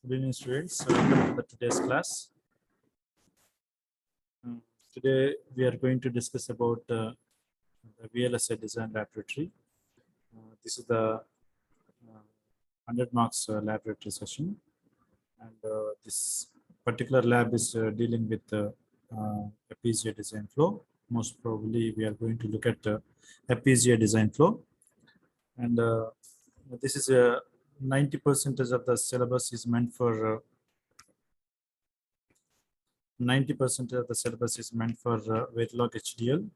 Good evening, students. Welcome to today's class. Today we are going to discuss about the VLSI Design Laboratory. This is the 100 marks laboratory session, and this particular lab is dealing with the FPGA design flow. Most probably, we are going to look at the FPGA design flow, and this is a 90% of the syllabus is meant for 90% of the syllabus is meant for Verilog HDL.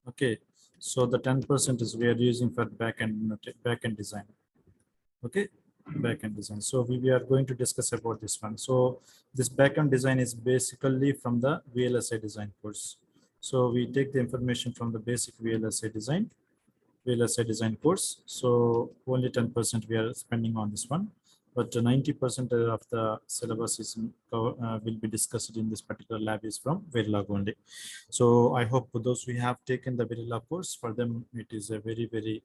Okay, so the 10% is we are using for backend design. Okay, backend design. So we are going to discuss about this one. So this backend design is basically from the VLSI design course. So we take the information from the basic VLSI design course. So only 10% we are spending on this one, but 90% of the syllabus is will be discussed in this particular lab is from Verilog only. So I hope those who have taken the Verilog course, for them it is a very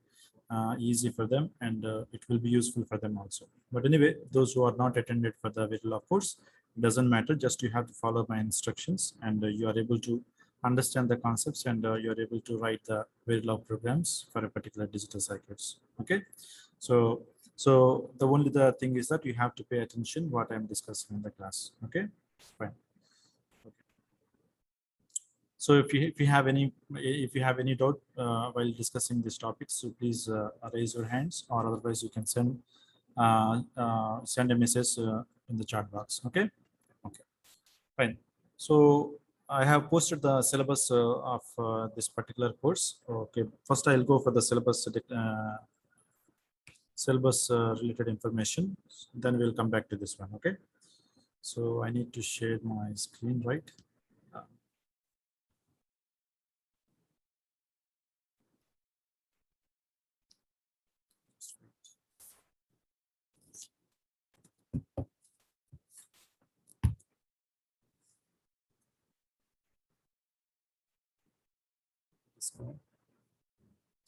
easy for them, and it will be useful for them also. But anyway, those who are not attended for the Verilog course, doesn't matter, just you have to follow my instructions, and you are able to understand the concepts, and you are able to write the Verilog programs for a particular digital circuits. Okay, so the only the thing is that you have to pay attention what I'm discussing in the class. Okay, fine. Okay. So if you have any doubt while discussing these topics, so please raise your hands, or otherwise you can send a message in the chat box. Okay, fine. So I have posted the syllabus of this particular course. Okay, first I'll go for the syllabus related information. Then we'll come back to this one. Okay. So I need to share my screen, right?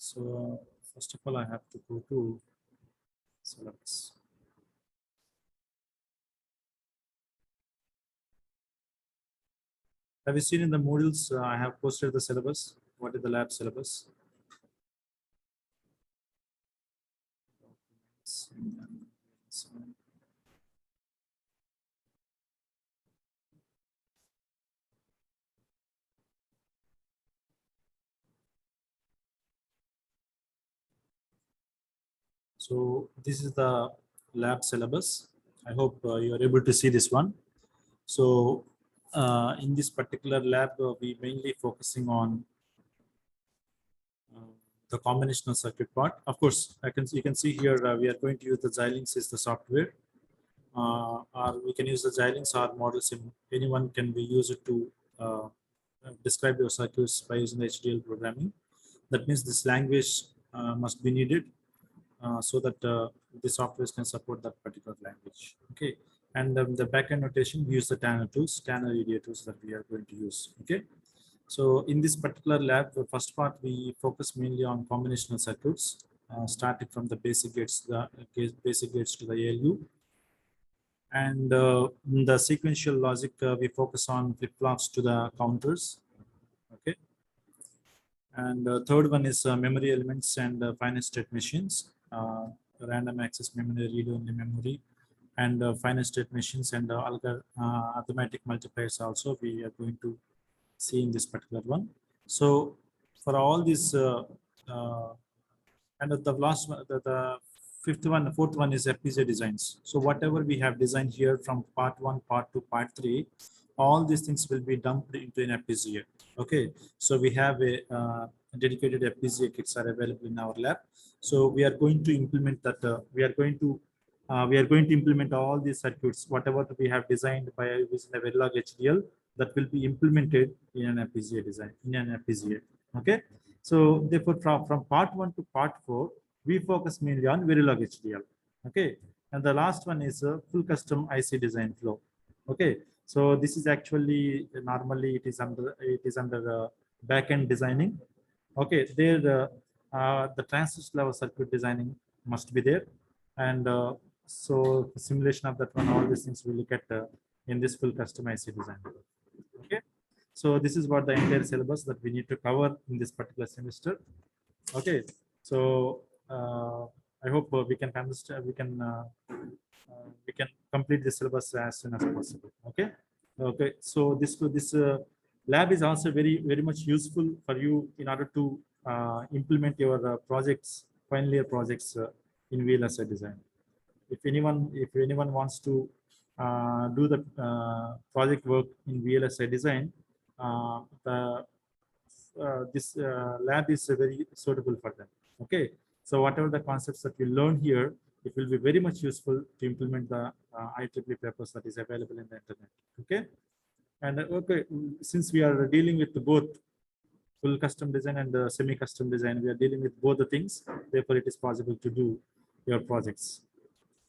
So first of all, I have to go to syllabus. Have you seen in the modules I have posted the syllabus? What is the lab syllabus? So this is the lab syllabus. I hope you are able to see this one. So in this particular lab, we mainly focusing on the combinational circuit part. Of course, you can see here we are going to use the Xilinx as the software, or we can use the Xilinx or Model Sim. Anyone can be used to describe your circuits by using the HDL programming. That means this language must be needed so that the software can support that particular language. Okay, and the backend notation, we use the Tanner tools, Tanner EDA tools that we are going to use. Okay, so in this particular lab, the first part we focus mainly on combinational circuits, starting from the basic gates, to the ALU, and in the sequential logic, we focus on flip flops to the counters. Okay, and third one is memory elements and finite state machines, random access memory, read-only memory, and finite state machines, and arithmetic multipliers also we are going to see in this particular one. So for all these and the last one, the fourth one is FPGA designs. So whatever we have designed here from part 1, part 2, part 3, all these things will be dumped into an FPGA. Okay, so we have a dedicated FPGA kits are available in our lab. So we are going to implement that. We are going to implement all these circuits, whatever we have designed by using the Verilog HDL, that will be implemented in an FPGA design, in an FPGA. Okay, so therefore from part 1 to part 4, we focus mainly on Verilog HDL. Okay, and the last one is a full custom IC design flow. Okay, so this is actually normally it is under backend designing. Okay, there the transistor level circuit designing must be there, and So the simulation of that one, all these things we look at in this full custom IC design. Okay. So this is what the entire syllabus that we need to cover in this particular semester. Okay. So I hope we can understand, we can complete the syllabus as soon as possible. Okay. Okay. So this lab is also very much useful for you in order to implement your projects, final year projects in VLSI design. If anyone wants to do the project work in VLSI design, this lab is very suitable for them. Okay, so whatever the concepts that we learn here, it will be very much useful to implement the IEEE papers that is available in the internet. Okay, and okay, since we are dealing with both full custom design and semi-custom design, we are dealing with both the things. Therefore, it is possible to do your projects.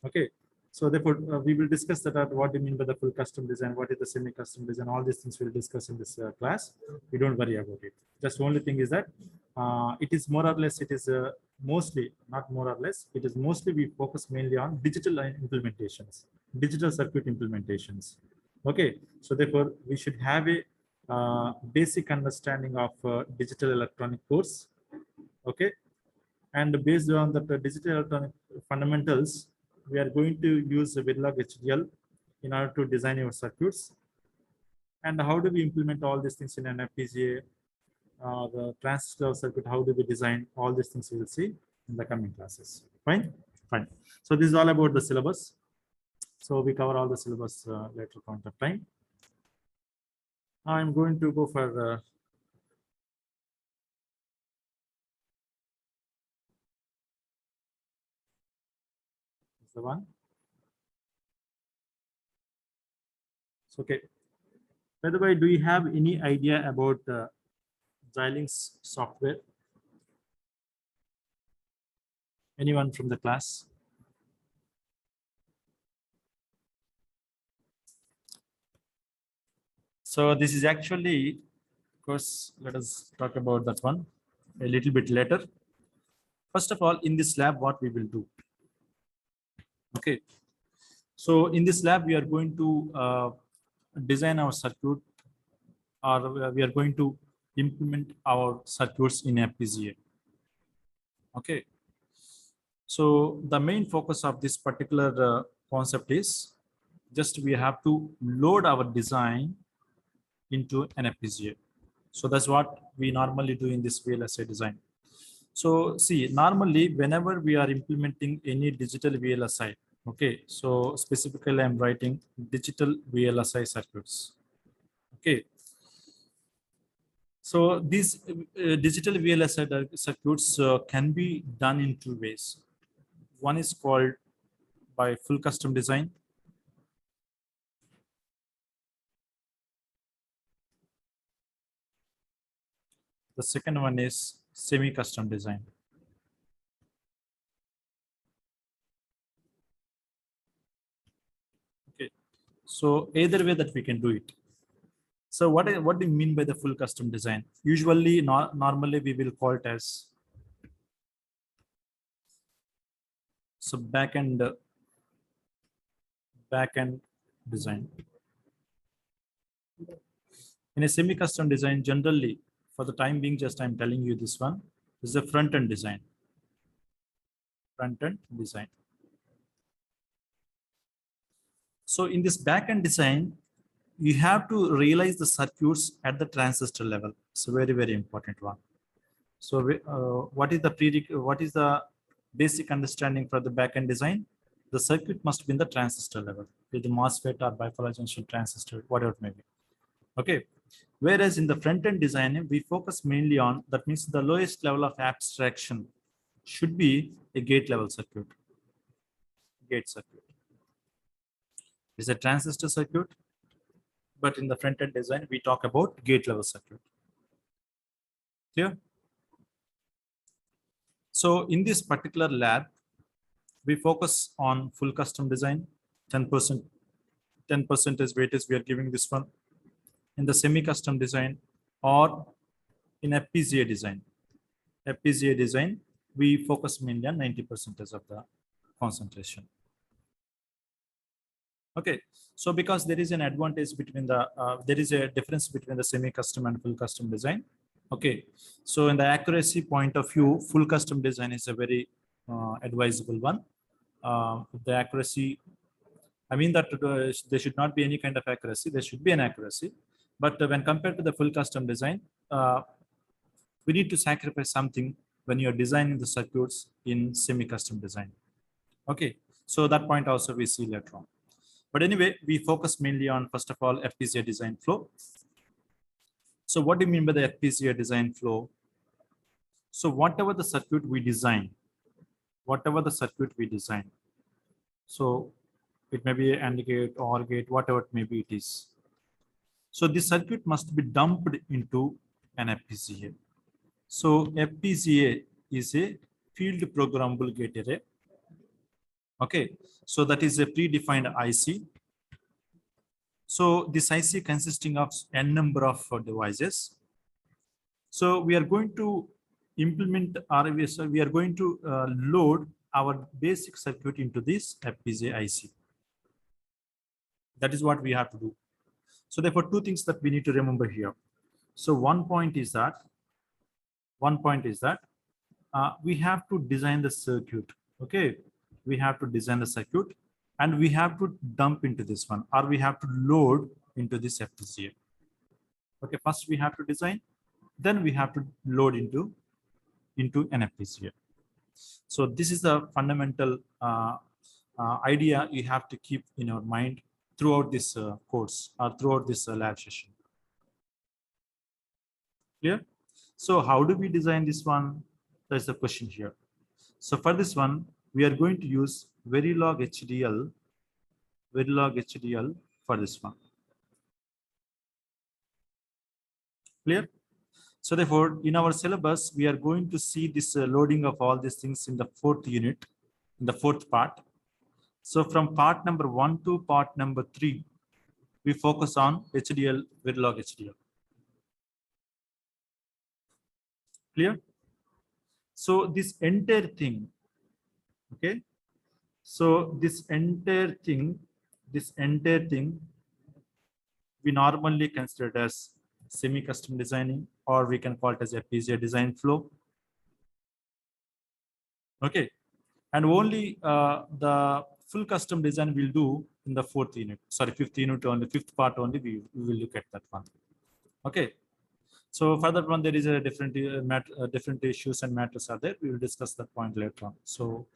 Okay, so therefore we will discuss that what do you mean by the full custom design, what is the semi-custom design, all these things we'll discuss in this class. We don't worry about it. Just only thing is that it is more or less, it is mostly, not more or less, it is mostly we focus mainly on digital implementations, digital circuit implementations. Okay, so therefore we should have a basic understanding of digital electronic course. Okay, and based on the digital electronic fundamentals, we are going to use the Verilog HDL in order to design your circuits. And how do we implement all these things in an FPGA, the transistor circuit, how do we design all these things, we will see in the coming classes. Fine? Fine. So this is all about the syllabus. So we cover all the syllabus later point of time. I'm going to go for the one. So, okay. By the way, do you have any idea about Xilinx software? Anyone from the class? So this is actually, of course, let us talk about that one a little bit later. First of all, in this lab, what we will do. Okay. So in this lab, we are going to design our circuit, or we are going to implement our circuits in FPGA. Okay. So the main focus of this particular concept is just we have to load our design into an FPGA. So that's what we normally do in this VLSI design. So see, normally whenever we are implementing any digital VLSI, okay, so specifically I'm writing digital VLSI circuits. Okay. So these digital VLSI circuits can be done in two ways. One is called by full custom design. The second one is semi-custom design. Okay, so either way that we can do it. So what do you mean by the full custom design? Usually, normally we will call it as so back-end design. In a semi-custom design, generally, for the time being, just I'm telling you this one, this is a front-end design. Front-end design. So in this back-end design, you have to realize the circuits at the transistor level. It's a very important one. So what is the basic understanding for the back-end design? The circuit must be in the transistor level, with the MOSFET or bipolar junction transistor, whatever it may be. Okay. Whereas in the front-end design, we focus mainly on, that means the lowest level of abstraction should be a gate level circuit. Gate circuit. It's a transistor circuit, but in the front-end design, we talk about gate level circuit. Clear? So in this particular lab, we focus on full custom design, 10% is weightage we are giving this one. In the semi-custom design or in FPGA design. FPGA design, we focus mainly on 90% of the concentration. Okay, so because there is an advantage between the, there is a difference between the semi-custom and full custom design. Okay, so in the accuracy point of view, full custom design is a very advisable one. The accuracy, I mean that there should not be any kind of accuracy. There should be an accuracy, but when compared to the full custom design, we need to sacrifice something when you're designing the circuits in semi-custom design. Okay, so that point also we see later on. But anyway, we focus mainly on, first of all, FPGA design flow. So what do you mean by the FPGA design flow? So whatever the circuit we design, so it may be AND gate, OR gate, whatever it may be, it is. So this circuit must be dumped into an FPGA. So FPGA is a field programmable gate array. Okay, so that is a predefined IC. So this IC consisting of n number of devices. So we are going to implement RVS. We are going to load our basic circuit into this FPGA IC. That is what we have to do. So therefore, two things that we need to remember here. So one point is that we have to design the circuit. Okay, we have to design the circuit, and we have to dump into this one, or we have to load into this FPGA. Okay, first we have to design, then we have to load into an FPGA. So this is the fundamental idea you have to keep in your mind throughout this course or throughout this lab session. Clear? So how do we design this one? That's the question here. So for this one, we are going to use Verilog HDL for this one. Clear? So therefore, in our syllabus, we are going to see this loading of all these things in the fourth unit, in the fourth part. So from part number 1 to part number 3, we focus on HDL, Verilog HDL. Clear? So this entire thing, okay? So this entire thing, we normally consider it as semi-custom designing, or we can call it as FPGA design flow. Okay, and only the full custom design we'll do in the fifth unit only, fifth part only, we will look at that one. Okay, so for that one, there is a different different issues and matters are there. We will discuss that point later on. So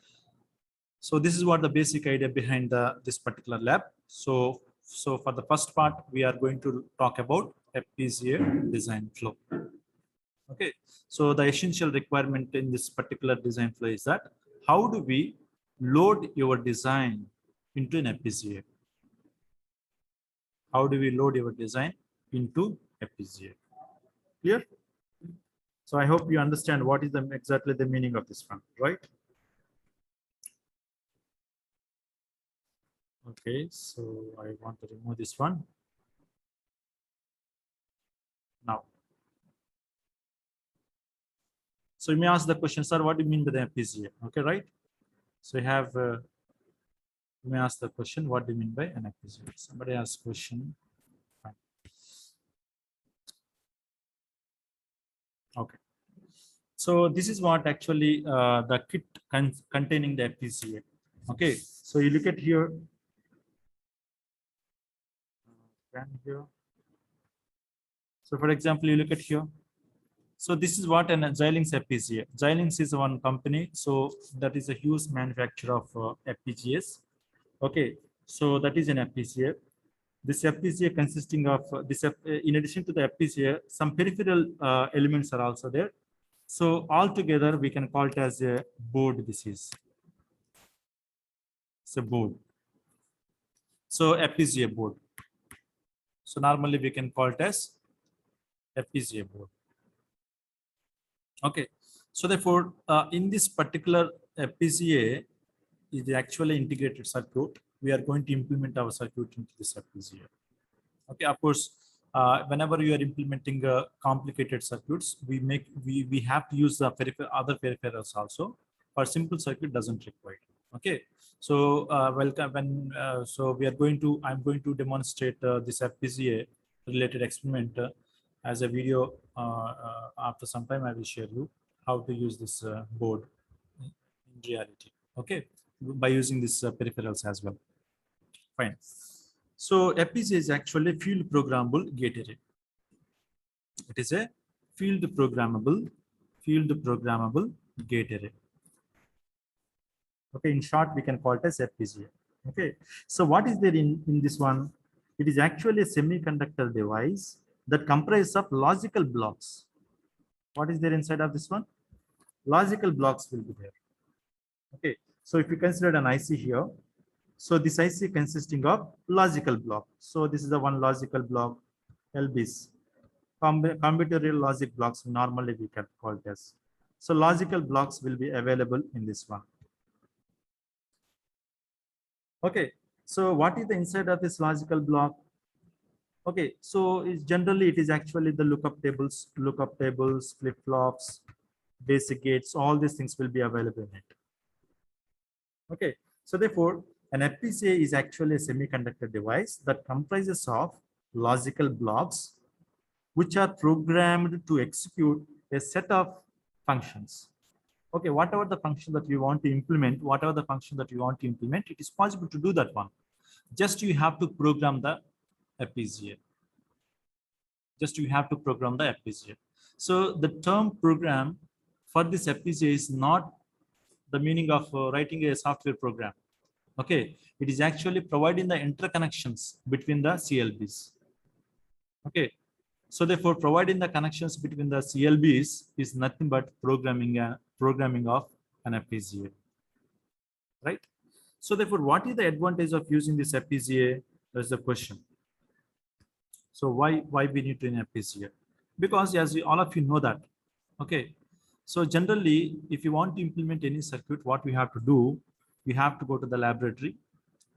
this is what the basic idea behind this particular lab. So for the first part, we are going to talk about FPGA design flow. Okay, so the essential requirement in this particular design flow is that how do we load your design into an FPGA? How do we load your design into FPGA? Clear? So I hope you understand what is exactly the meaning of this one, right? Okay, so I want to remove this one. Now, so you may ask the question, sir, what do you mean by the FPGA? Okay, right? So you have, you may ask the question, what do you mean by an FPGA? Somebody asked question. Fine. Okay. So this is what actually the kit containing the FPGA. Okay, so you look at here. Here. So for example, you look at here. So this is what an Xilinx FPGA. Xilinx is one company. So that is a huge manufacturer of FPGAs. Okay, so that is an FPGA. This FPGA consisting of in addition to the FPGA, some peripheral elements are also there. So altogether, we can call it as a board. This is it's a board. So FPGA board. So normally we can call it as FPGA board. Okay, so therefore, in this particular FPGA is the actually integrated circuit. We are going to implement our circuit into this FPGA. Okay, of course, whenever you are implementing complicated circuits, we have to use the other peripherals also. For simple circuit, doesn't require. Okay, so welcome. So we are going to. I'm going to demonstrate this FPGA related experiment as a video. After some time, I will share you how to use this board in reality. Okay, by using this peripherals as well. Fine. So FPGA is actually field programmable gate array. It is a field programmable gate array. Okay, in short, we can call it as FPGA. Okay, so what is there in this one? It is actually a semiconductor device that comprises of logical blocks. What is there inside of this one? Logical blocks will be there. Okay, so if you consider an IC here, so this IC consisting of logical block. So this is the one logical block, LBs. Combinatorial logic blocks normally we can call it as. So logical blocks will be available in this one. Okay, so what is the inside of this logical block? Okay, so it's generally it is actually the lookup tables, flip-flops, basic gates, all these things will be available in it. Okay, so therefore an FPGA is actually a semiconductor device that comprises of logical blocks which are programmed to execute a set of functions. Okay, whatever the function that you want to implement, it is possible to do that one. Just you have to program the FPGA. So the term program for this FPGA is not the meaning of writing a software program. Okay, it is actually providing the interconnections between the CLBs. Okay, so therefore providing the connections between the CLBs is nothing but programming of an FPGA, right? So therefore, what is the advantage of using this FPGA? That's the question. So why we need to in FPGA? Because as all of you know that, okay. So generally, if you want to implement any circuit, what we have to do, we have to go to the laboratory,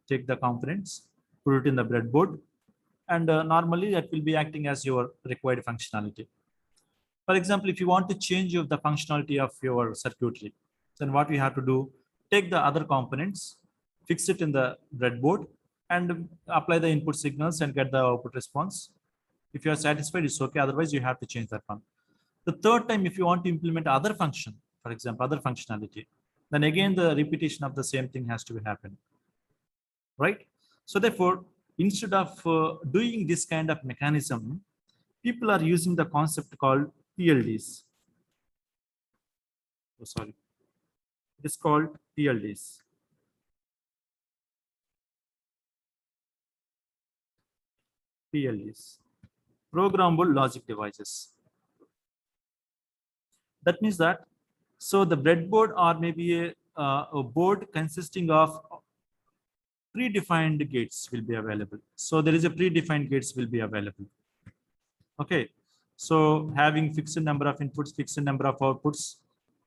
take the components, put it in the breadboard, and normally that will be acting as your required functionality. For example, if you want to change the functionality of your circuitry, then what we have to do, take the other components, fix it in the breadboard, and apply the input signals and get the output response. If you are satisfied, it's okay. Otherwise, you have to change that one. The third time, if you want to implement other function, for example, other functionality, then again the repetition of the same thing has to happen, right? So therefore, instead of doing this kind of mechanism, people are using the concept called PLDs. Oh, sorry, it is called PLDs. PLDs, programmable logic devices. That means that, so the breadboard or maybe a board consisting of predefined gates will be available. So there is a predefined gates will be available. Okay, so having fixed number of inputs, fixed number of outputs,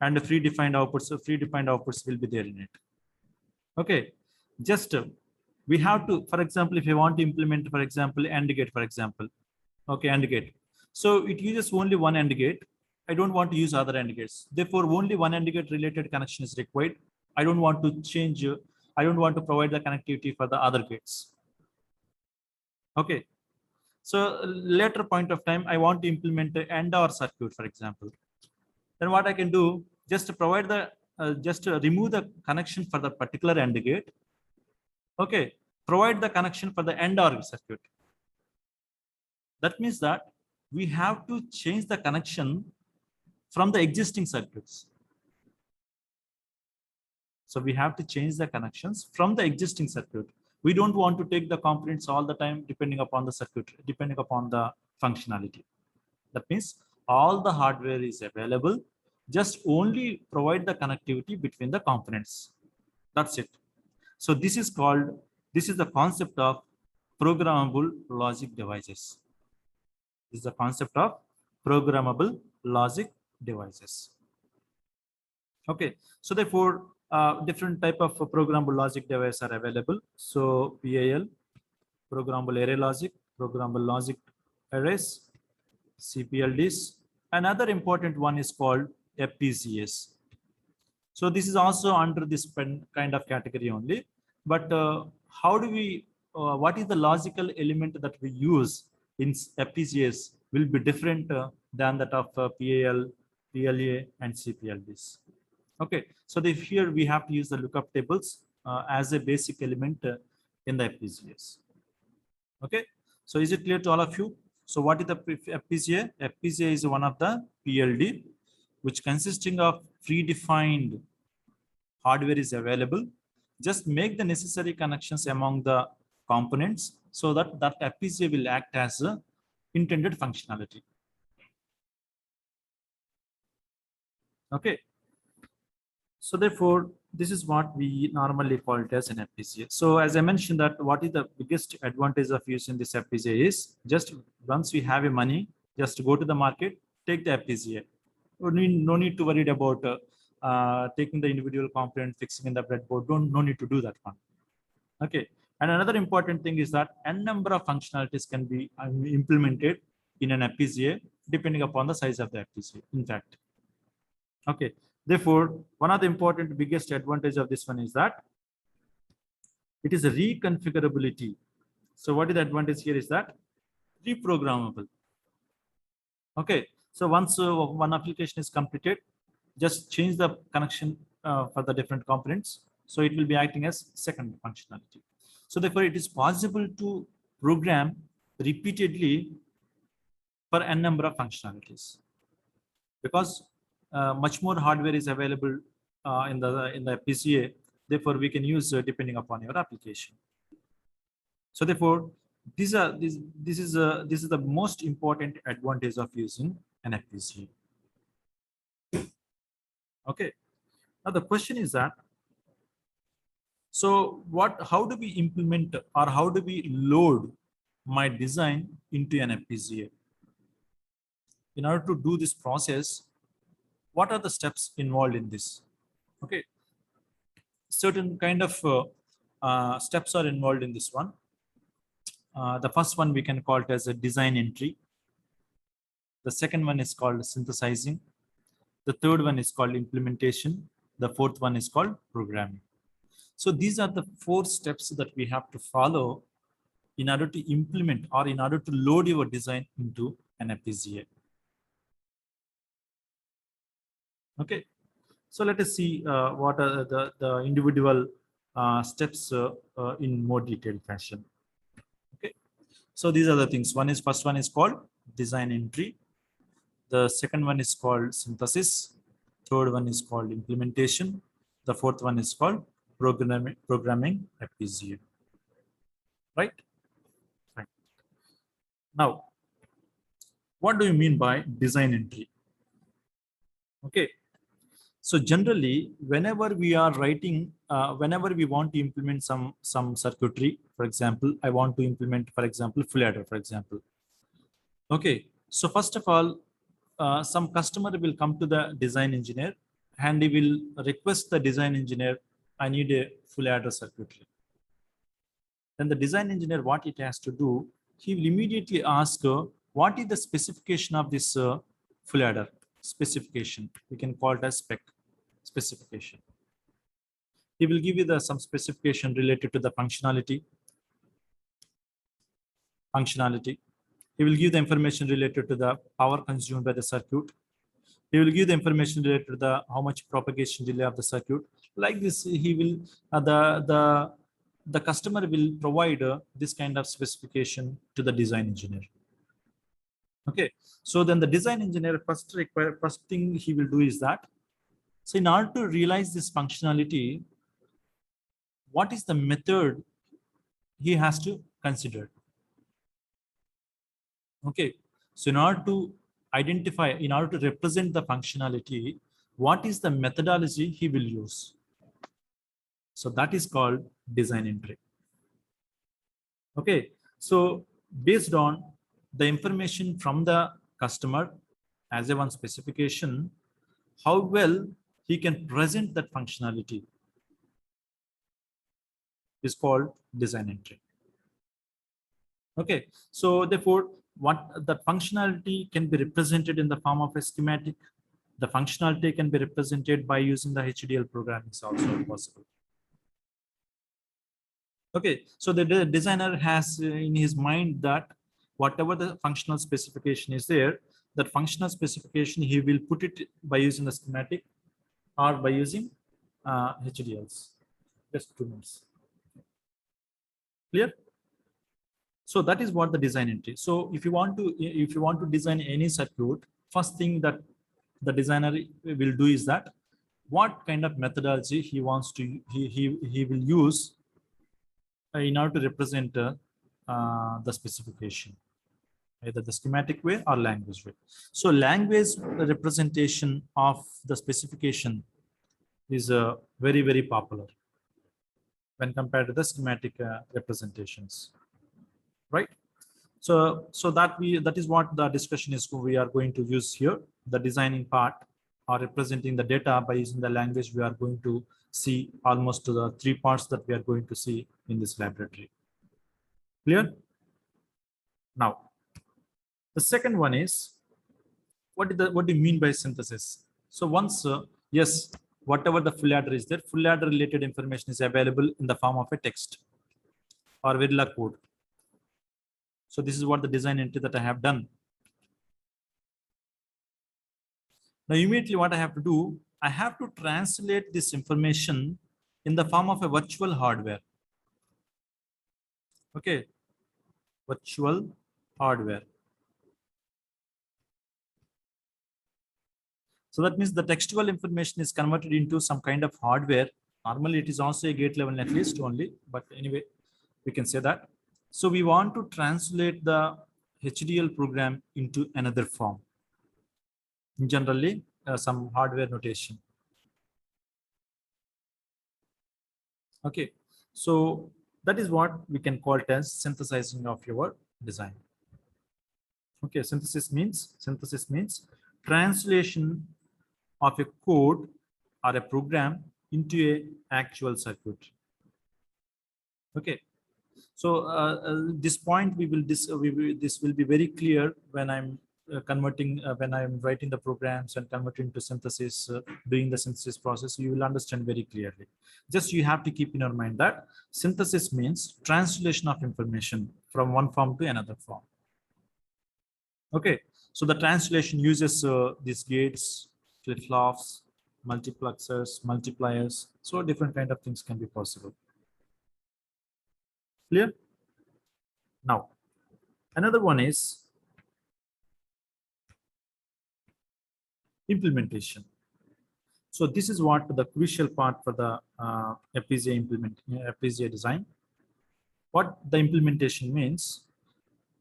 and predefined outputs. So predefined outputs will be there in it. Okay, just we have to, for example, if you want to implement, for example, AND gate, for example. Okay, AND gate. So it uses only one AND gate. I don't want to use other AND gates. Therefore, only one AND gate related connection is required. I don't want to change. I don't want to provide the connectivity for the other gates. Okay. So later point of time, I want to implement the AND OR circuit, for example. Then what I can do, just to provide the, just to remove the connection for the particular AND gate. Okay, provide the connection for the AND OR circuit. That means that we have to change the connection from the existing circuits. So we have to change the connections from the existing circuit. We don't want to take the components all the time depending upon the circuit, depending upon the functionality. That means all the hardware is available, just only provide the connectivity between the components. That's it. So this is the concept of programmable logic devices. This is the concept of programmable logic devices. Okay, so therefore, different type of programmable logic devices are available. So PAL, programmable array logic, programmable logic arrays, CPLDs. Another important one is called FPGAs. So this is also under this kind of category only. But how do we, what is the logical element that we use in FPGAs will be different than that of PAL, PLA, and CPLDs. Okay, so here we have to use the lookup tables as a basic element in the FPGAs. Okay, so is it clear to all of you? So what is the FPGA? FPGA is one of the PLD, which consisting of predefined hardware is available. Just make the necessary connections among the components so that that FPGA will act as a intended functionality. Okay. So therefore, this is what we normally call it as an FPGA. So as I mentioned that what is the biggest advantage of using this FPGA is just once we have a money, just go to the market, take the FPGA. No need to worry about taking the individual component, fixing in the breadboard. No need to do that one. Okay. And another important thing is that n number of functionalities can be implemented in an FPGA depending upon the size of the FPGA. In fact, okay. Therefore, one of the important biggest advantage of this one is that it is a reconfigurability. So what is the advantage here is that reprogrammable. Okay. So once one application is completed, just change the connection for the different components. So it will be acting as second functionality. So therefore, it is possible to program repeatedly for n number of functionalities because much more hardware is available in the FPGA. Therefore, we can use depending upon your application. So therefore, this is the most important advantage of using an FPGA. Okay. Now the question is that, so how do we implement or how do we load my design into an FPGA? In order to do this process, what are the steps involved in this? Okay, certain kind of steps are involved in this one. The first one we can call it as a design entry. The second one is called synthesizing. The third one is called implementation. The fourth one is called programming. So these are the 4 steps that we have to follow in order to implement or in order to load your design into an FPGA. Okay, so let us see what are the individual steps in more detailed fashion. Okay, so these are the things. First one is called design entry. The second one is called synthesis. Third one is called implementation. The fourth one is called programming FPGA. Right? Fine. Now, what do you mean by design entry? Okay. So generally, whenever we are writing, whenever we want to implement some circuitry, for example, I want to implement, for example, full adder, for example. Okay. So first of all, some customer will come to the design engineer and he will request the design engineer, I need a full adder circuitry. Then the design engineer, what it has to do, he will immediately ask, what is the specification of this full adder? Specification. We can call it as spec specification. He will give you some specification related to the functionality. He will give the information related to the power consumed by the circuit. He will give the information related to the how much propagation delay of the circuit. Like this, he will the customer will provide this kind of specification to the design engineer. Okay, so then the design engineer first thing he will do is that, so in order to realize this functionality, what is the method he has to consider? Okay, so in order to identify, in order to represent the functionality, what is the methodology he will use? So that is called design entry. Okay, so based on the information from the customer as a one specification, how well he can present that functionality is called design entry. Okay, so therefore, what the functionality can be represented in the form of a schematic, The functionality can be represented by using the HDL programming is also possible. Okay, so the designer has in his mind that whatever the functional specification is there, that functional specification, he will put it by using the schematic or by using HDLs. Just 2 minutes. Clear? So that is what the design entry. So if you want to design any circuit, first thing that the designer will do is that what kind of methodology he wants to he will use in order to represent the specification, either the schematic way or language way. So language representation of the specification is very, very popular when compared to the schematic representations, right? So that is what the discussion is. We are going to use here the designing part or representing the data by using the language. We are going to see almost to the 3 parts that we are going to see in this laboratory. Clear? Now, the second one is what do you mean by synthesis? So once yes, whatever the full adder is there, full adder related information is available in the form of a text or Verilog code. So this is what the design entry that I have done. Now immediately what I have to do, I have to translate this information in the form of a virtual hardware. Okay, virtual hardware. So that means the textual information is converted into some kind of hardware. Normally it is also a gate level netlist only, but anyway, we can say that. So we want to translate the HDL program into another form. Generally, some hardware notation. Okay, so that is what we can call it as synthesizing of your design. Okay, synthesis means translation of a code or a program into a actual circuit. Okay, so this point this will be very clear when I'm converting when I'm writing the programs and converting to synthesis, doing the synthesis process. You will understand very clearly. Just you have to keep in your mind that synthesis means translation of information from one form to another form. Okay, so the translation uses these gates, flip-flops, multiplexers, multipliers. So different kind of things can be possible. Clear? Now, another one is implementation. So this is what the crucial part for the FPGA design. What the implementation means,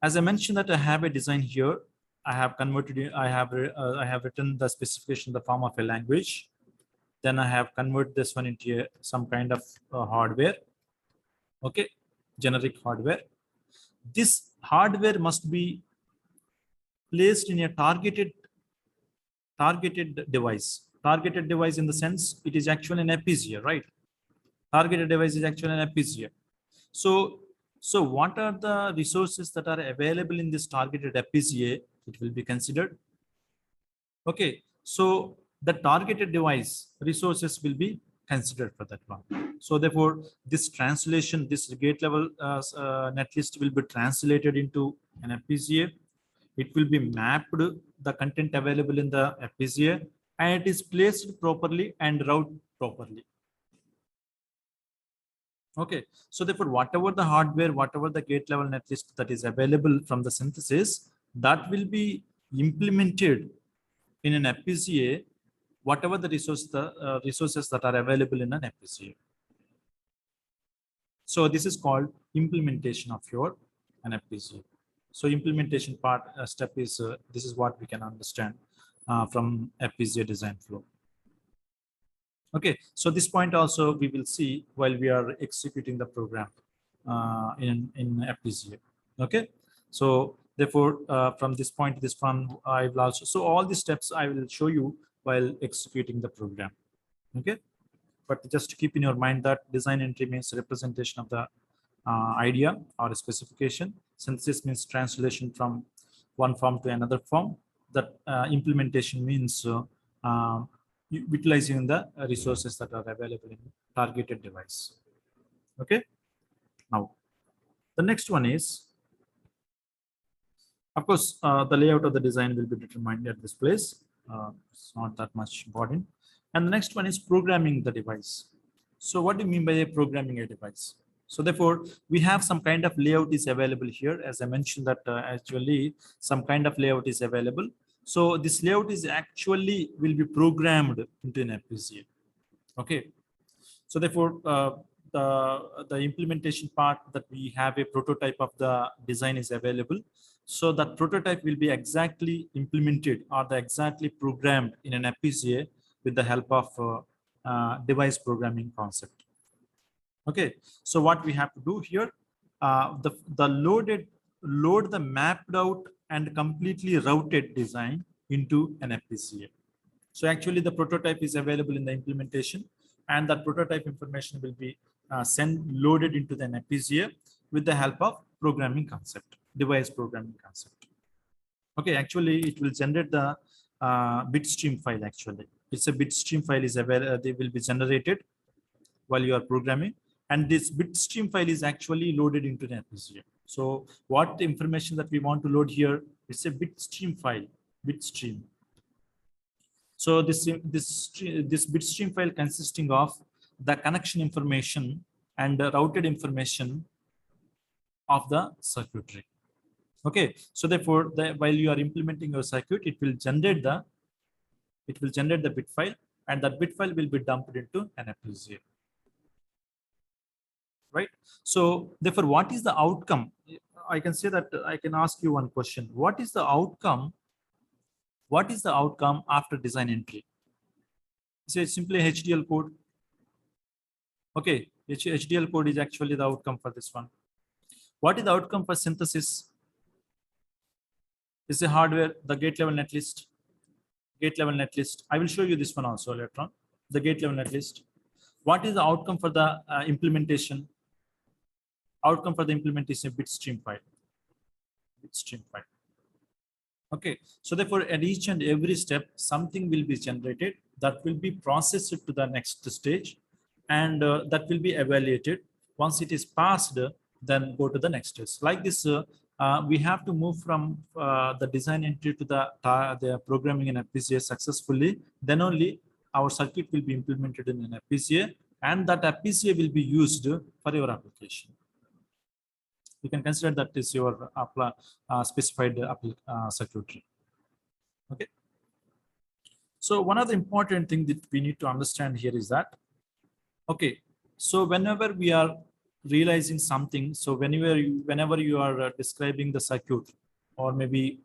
as I mentioned that I have a design here. I have converted it. I have written the specification in the form of a language. Then I have converted this one into some kind of hardware. Okay, generic hardware. This hardware must be placed in a targeted device. Targeted device in the sense it is actually an FPGA, right? Targeted device is actually an FPGA. So what are the resources that are available in this targeted FPGA? It will be considered. Okay, so the targeted device resources will be considered for that one. So therefore, this translation, this gate level netlist will be translated into an FPGA. It will be mapped the content available in the FPGA, and it is placed properly and routed properly. Okay, so therefore, whatever the hardware, whatever the gate level netlist that is available from the synthesis, that will be implemented in an FPGA, whatever the resources that are available in an FPGA. So this is called implementation of an FPGA. So implementation part step is this is what we can understand from FPGA design flow. Okay, so this point also we will see while we are executing the program in FPGA. Okay, so therefore from this point to this one, I will also, so all these steps I will show you while executing the program. Okay, but just keep in your mind that design entry means representation of the idea or specification. Synthesis means translation from one form to another form. That implementation means utilizing the resources that are available in targeted device. Okay. Now, the next one is, of course, the layout of the design will be determined at this place. It's not that much important. And the next one is programming the device. So what do you mean by programming a device? So therefore, we have some kind of layout is available here. As I mentioned that actually some kind of layout is available. So this layout is actually will be programmed into an FPGA. Okay. So therefore, the implementation part that we have a prototype of the design is available. So that prototype will be exactly implemented or the exactly programmed in an FPGA with the help of device programming concept. Okay, so what we have to do here, the load the mapped out and completely routed design into an FPGA. So actually the prototype is available in the implementation, and that prototype information will be loaded into the FPGA with the help of programming concept, device programming concept. Okay, actually it will generate the bitstream file. Actually, it's a bitstream file is available. They will be generated while you are programming, and this bitstream file is actually loaded into the FPGA. So what the information that we want to load here, it's a bitstream file, bitstream. So this bitstream file consisting of the connection information and the routed information of the circuitry. Okay, so therefore, while you are implementing your circuit, it will generate the bit file, and that bit file will be dumped into an FPGA. Right. So therefore, what is the outcome? I can say that I can ask you one question. What is the outcome? What is the outcome after design entry? Say simply HDL code. Okay, HDL code is actually the outcome for this one. What is the outcome for synthesis? Is the hardware, the gate level netlist. Gate level netlist. I will show you this one also later on. The gate level netlist. What is the outcome for the implementation? Outcome for the implementation bitstream file. Bitstream file. Okay, so therefore at each and every step, something will be generated that will be processed to the next stage, and that will be evaluated. Once it is passed, then go to the next stage. Like this, we have to move from the design entry to the programming in FPGA successfully. Then only our circuit will be implemented in an FPGA, and that FPGA will be used for your application. You can consider that is your specified circuitry. Okay. So one of the important thing that we need to understand here is that, okay, so whenever we are realizing something, so whenever you are describing the circuit, or maybe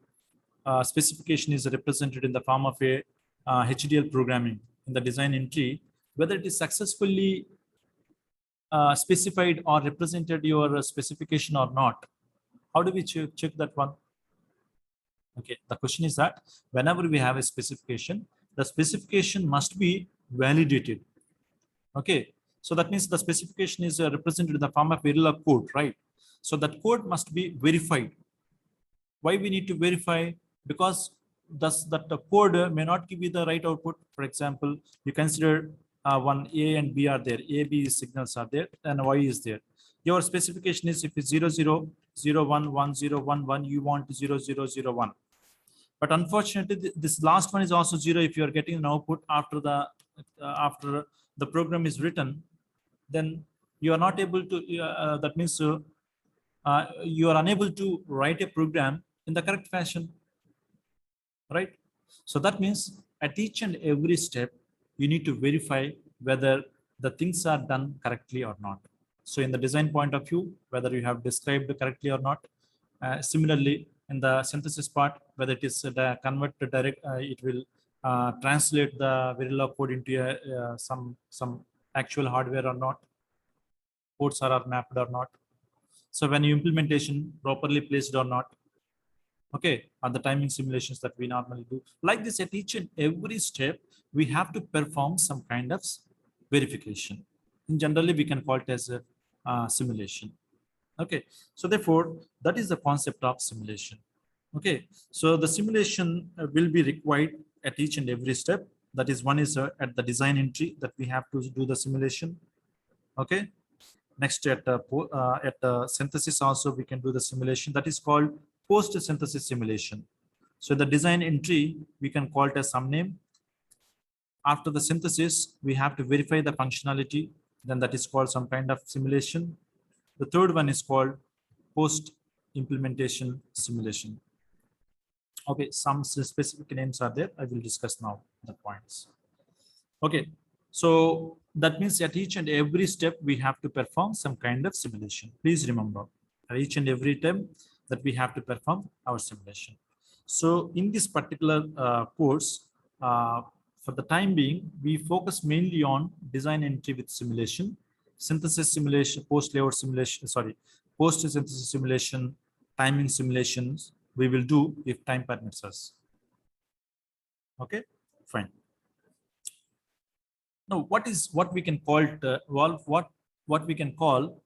specification is represented in the form of a HDL programming in the design entry, whether it is successfully specified or represented your specification or not. How do we check that one? Okay, the question is that whenever we have a specification, the specification must be validated. Okay, so that means the specification is represented in the form of Verilog code, right? So that code must be verified. Why we need to verify? Because that the code may not give you the right output. For example, you consider one A and B are there, A, B signals are there, and Y is there. Your specification is if it's 0, 0, 0, 1, 1, 0, 1, 1, you want 0, 0, 0, 1. But unfortunately, this last one is also 0 if you are getting an output after the program is written, then you are not able to, that means you are unable to write a program in the correct fashion, right? So that means at each and every step, you need to verify whether the things are done correctly or not. So in the design point of view, whether you have described correctly or not. Similarly, in the synthesis part, whether it is convert to direct, it will translate the Verilog code into some actual hardware or not. Ports are mapped or not. So when you implementation properly placed or not. Okay, are the timing simulations that we normally do. Like this, at each and every step, we have to perform some kind of verification. And generally, we can call it as a simulation. Okay, so therefore, that is the concept of simulation. Okay, so the simulation will be required at each and every step. That is, one is at the design entry that we have to do the simulation. Okay. Next, at synthesis also we can do the simulation. That is called post-synthesis simulation. So the design entry, we can call it as some name. After the synthesis, we have to verify the functionality. Then that is called some kind of simulation. The third one is called post-implementation simulation. Okay, some specific names are there. I will discuss now the points. Okay, so that means at each and every step, we have to perform some kind of simulation. Please remember, at each and every time that we have to perform our simulation. So in this particular course, for the time being, we focus mainly on design entry with simulation, synthesis simulation, post-layout simulation, sorry, post-synthesis simulation, timing simulations, we will do if time permits us. Okay, fine. Now, what we can call it, what we can call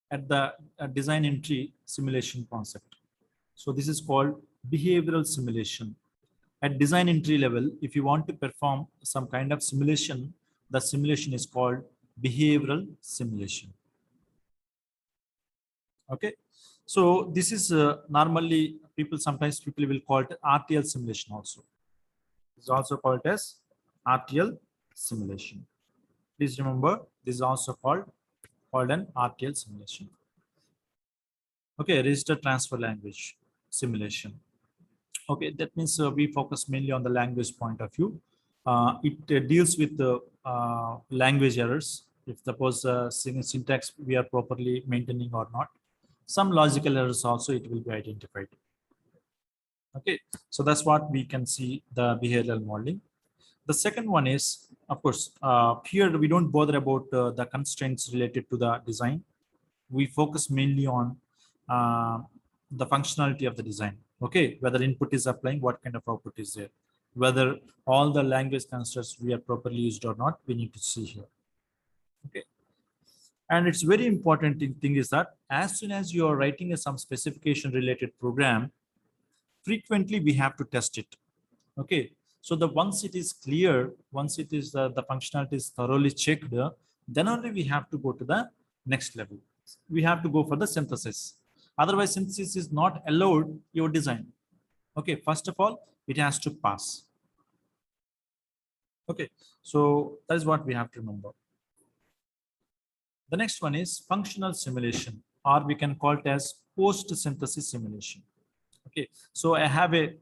at the design entry simulation concept. So this is called behavioral simulation. At design entry level, if you want to perform some kind of simulation, the simulation is called behavioral simulation. Okay, so this is normally sometimes people will call it RTL simulation also. It's also called as RTL simulation. Please remember, this is also called an RTL simulation. Okay, register transfer language simulation. Okay, that means we focus mainly on the language point of view. It deals with the language errors. If suppose syntax we are properly maintaining or not. Some logical errors also it will be identified. Okay, so that's what we can see the behavioral modeling. The second one is, of course, here we don't bother about the constraints related to the design. We focus mainly on the functionality of the design. Okay, whether input is applying, what kind of output is there, whether all the language constructs we are properly used or not, we need to see here. Okay, and it's very important thing is that as soon as you are writing some specification related program, frequently we have to test it. Okay, so the once it is clear, once it is the functionality is thoroughly checked, then only we have to go to the next level. We have to go for the synthesis. Otherwise, synthesis is not allowed your design. Okay, first of all, it has to pass. Okay, so that is what we have to remember. The next one is functional simulation, or we can call it as post-synthesis simulation. Okay, so I have a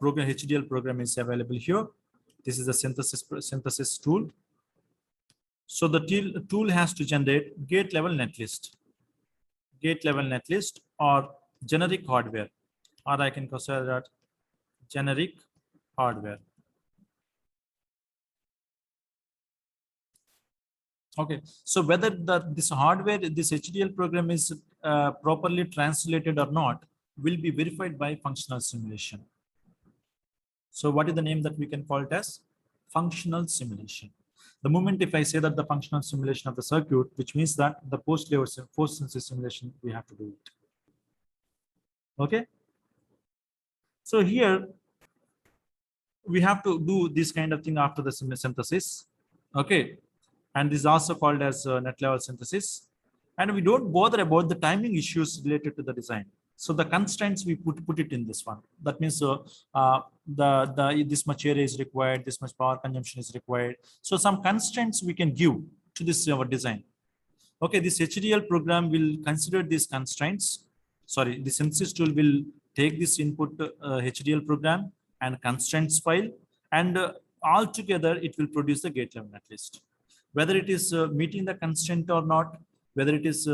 program, HDL program is available here. This is the synthesis tool. So the tool has to generate gate level netlist or generic hardware, or I can consider that generic hardware. Okay, so whether this hardware, this HDL program is properly translated or not will be verified by functional simulation. So what is the name that we can call it as? Functional simulation. The moment if I say that the functional simulation of the circuit, which means that the post-synthesis simulation, we have to do it. Okay. So here we have to do this kind of thing after the synthesis. Okay. And this is also called as net level synthesis. And we don't bother about the timing issues related to the design. So the constraints we put it in this one. That means this much area is required, this much power consumption is required. So some constraints we can give to this our design. Okay, this HDL program will consider these constraints. Sorry, the synthesis tool will take this input HDL program and constraints file, and all together it will produce the gate level netlist. Whether it is meeting the constraint or not, whether it is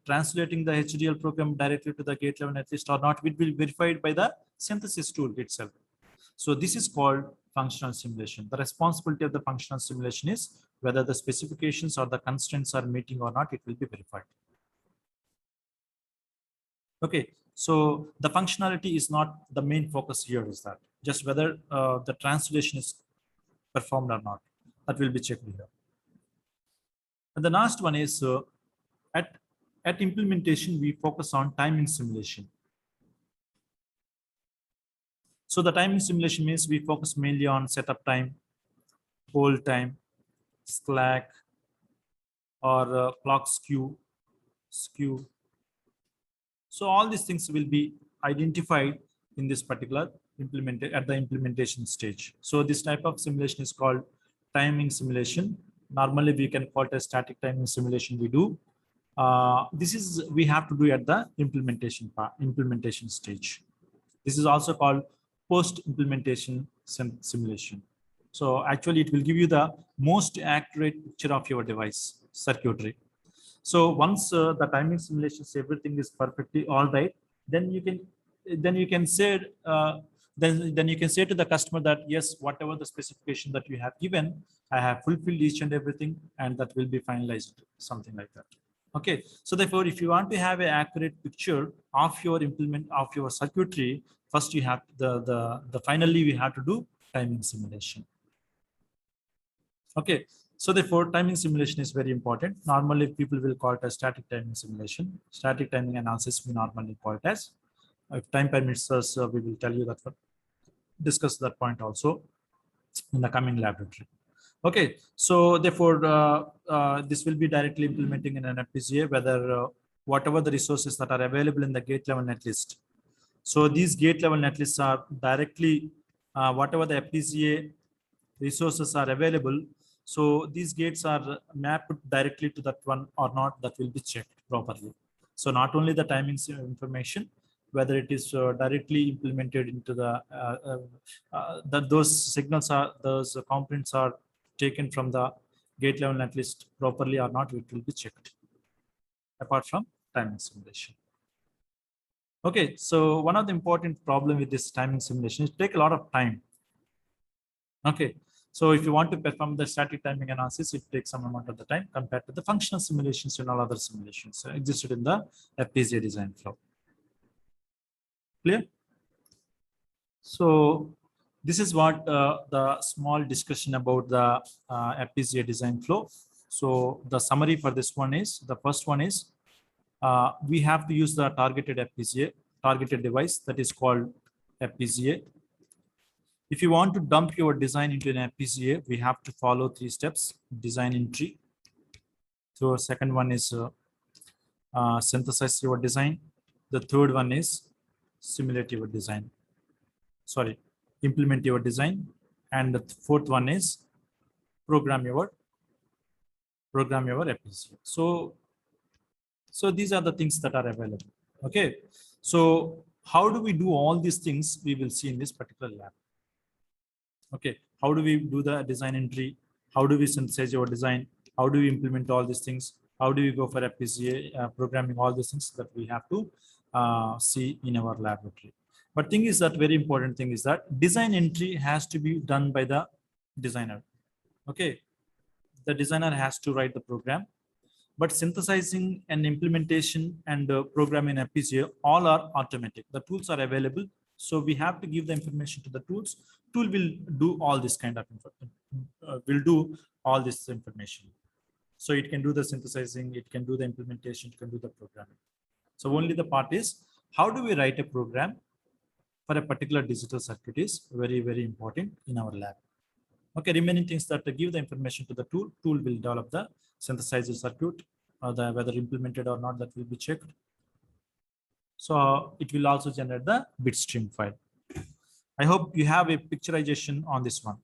translating the HDL program directly to the gate level netlist or not, it will be verified by the synthesis tool itself. So this is called functional simulation. The responsibility of the functional simulation is whether the specifications or the constraints are meeting or not, it will be verified. Okay, so the functionality is not the main focus here, is that just whether the translation is performed or not, that will be checked here. And the last one is at implementation, we focus on timing simulation. So the timing simulation means we focus mainly on setup time, hold time, slack, or clock skew. So all these things will be identified in this particular at the implementation stage. So this type of simulation is called timing simulation. Normally we can call it a static timing simulation. We do. This is we have to do at the implementation stage. This is also called post-implementation simulation. So actually it will give you the most accurate picture of your device circuitry. So once the timing simulations, everything is perfectly all right, then you can say then you can say to the customer that yes, whatever the specification that you have given, I have fulfilled each and everything, and that will be finalized, something like that. Okay, so therefore, if you want to have an accurate picture of your circuitry, first you have the finally we have to do timing simulation. Okay, so therefore timing simulation is very important. Normally people will call it as static timing simulation. Static timing analysis we normally call it as. If time permits us, we will tell you that, discuss that point also in the coming laboratory. Okay, so therefore this will be directly implementing in an FPGA, whether whatever the resources that are available in the gate level netlist. So these gate level netlists are directly whatever the FPGA resources are available. So these gates are mapped directly to that one or not, that will be checked properly. So not only the timing information, whether it is directly implemented into those components are taken from the gate level netlist properly or not, it will be checked apart from timing simulation. Okay, so one of the important problem with this timing simulation is take a lot of time. Okay, so if you want to perform the static timing analysis, it takes some amount of the time compared to the functional simulations and all other simulations existed in the FPGA design flow. Clear? So this is what the small discussion about the FPGA design flow. So the summary for this one is, the first one is we have to use the targeted FPGA, targeted device, that is called FPGA. If you want to dump your design into an FPGA, we have to follow 3 steps: design entry. So second one is synthesize your design. The third one is simulate your design. Sorry, implement your design. And the fourth one is program your FPGA. So these are the things that are available. Okay, so how do we do all these things? We will see in this particular lab. Okay, how do we do the design entry? How do we synthesize your design? How do we implement all these things? How do we go for FPGA programming? All these things that we have to see in our laboratory. But thing is that very important thing is that design entry has to be done by the designer. Okay, the designer has to write the program, but synthesizing and implementation and programming FPGA all are automatic. The tools are available, so we have to give the information to the tools. Tool will do all this kind of information. So it can do the synthesizing, it can do the implementation, it can do the programming. So only the part is how do we write a program for a particular digital circuit is very, very important in our lab. Okay, remaining things that give the information to the tool will develop the synthesizer circuit, whether implemented or not, that will be checked. So it will also generate the bitstream file. I hope you have a picturization on this one.